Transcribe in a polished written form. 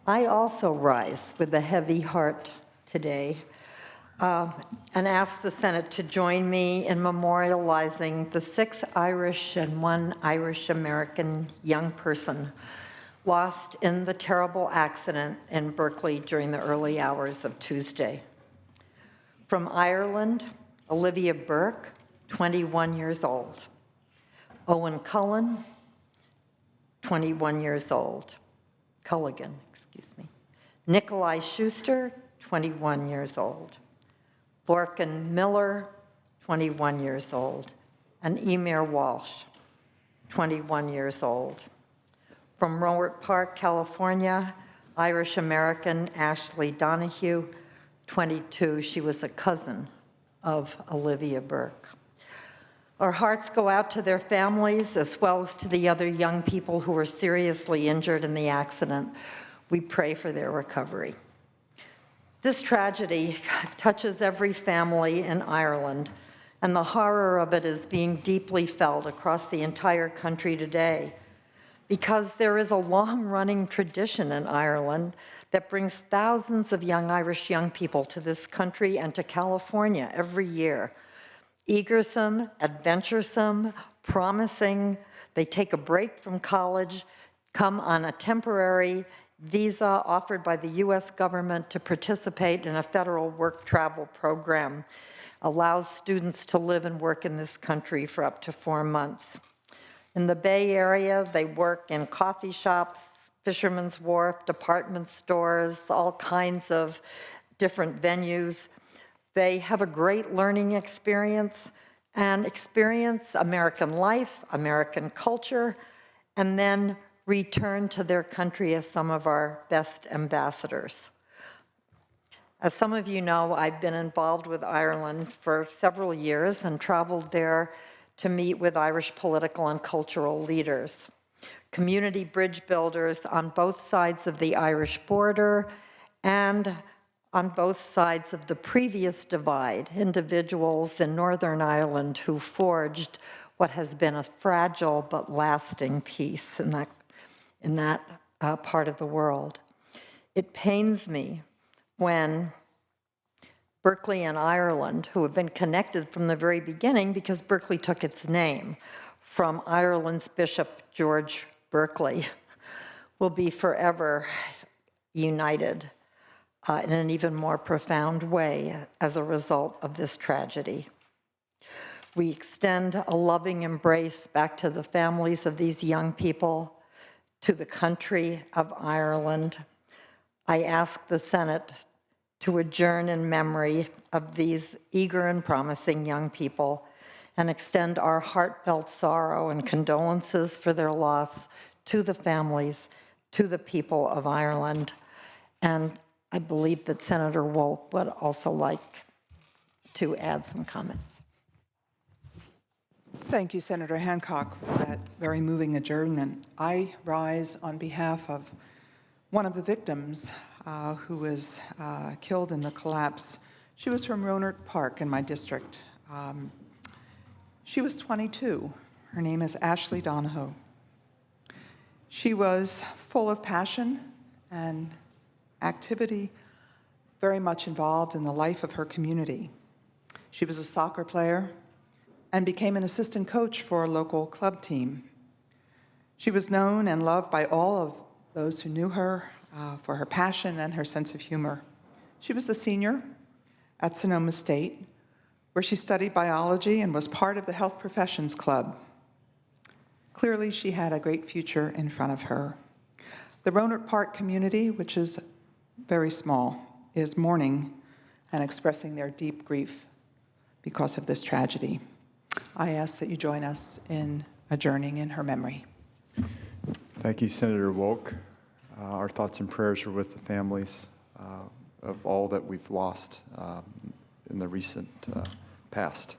I also rise with a heavy heart today and ask the Senate to join me in memorializing the 6 Irish and 1 Irish-American young person lost in the terrible accident in Berkeley during the early hours of Tuesday. From Ireland, Olivia Burke, 21 years old. Owen Cullen, 21 years old. Culligan, excuse me. Nikolai Schuster, 21 years old. Lorcan Miller, 21 years old. And Emir Walsh, 21 years old. From Rohnert Park, California, Irish-American Ashley Donahue, 22. She was a cousin of Olivia Burke. Our hearts go out to their families as well as to the other young people who were seriously injured in the accident. We pray for their recovery. This tragedy touches every family in Ireland, and the horror of it is being deeply felt across the entire country today, because there is a long-running tradition in Ireland that brings thousands of Irish young people to this country and to California every year. Eagersome, adventuresome, promising. They take a break from college, come on a temporary visa offered by the US government to participate in a federal work travel program, allows students to live and work in this country for up to 4 months. In the Bay Area, they work in coffee shops, Fisherman's Wharf, department stores, all kinds of different venues. They have a great learning experience and experience American life, American culture, and then return to their country as some of our best ambassadors. As some of you know, I've been involved with Ireland for several years and traveled there to meet with Irish political and cultural leaders, community bridge builders on both sides of the Irish border and on both sides of the previous divide, individuals in Northern Ireland who forged what has been a fragile but lasting peace in that part of the world. It pains me when Berkeley and Ireland, who have been connected from the very beginning because Berkeley took its name from Ireland's Bishop George Berkeley, will be forever united in an even more profound way as a result of this tragedy. We extend a loving embrace back to the families of these young people, to the country of Ireland. I ask the Senate to adjourn in memory of these eager and promising young people and extend our heartfelt sorrow and condolences for their loss to the families, to the people of Ireland. And I believe that Senator Wolk would also like to add some comments. Thank you, Senator Hancock, for that very moving adjournment. I rise on behalf of one of the victims who was killed in the collapse. She was from Rohnert Park in my district. She was 22. Her name is Ashley Donahue. She was full of passion and activity, very much involved in the life of her community. She was a soccer player and became an assistant coach for a local club team. She was known and loved by all of those who knew her for her passion and her sense of humor. She was a senior at Sonoma State, where she studied biology and was part of the Health Professions Club. Clearly, she had a great future in front of her. The Rohnert Park community, which is very small, is mourning and expressing their deep grief because of this tragedy. I ask that you join us in adjourning in her memory. Thank you, Senator Wolk. Our thoughts and prayers are with the families of all that we've lost in the recent past.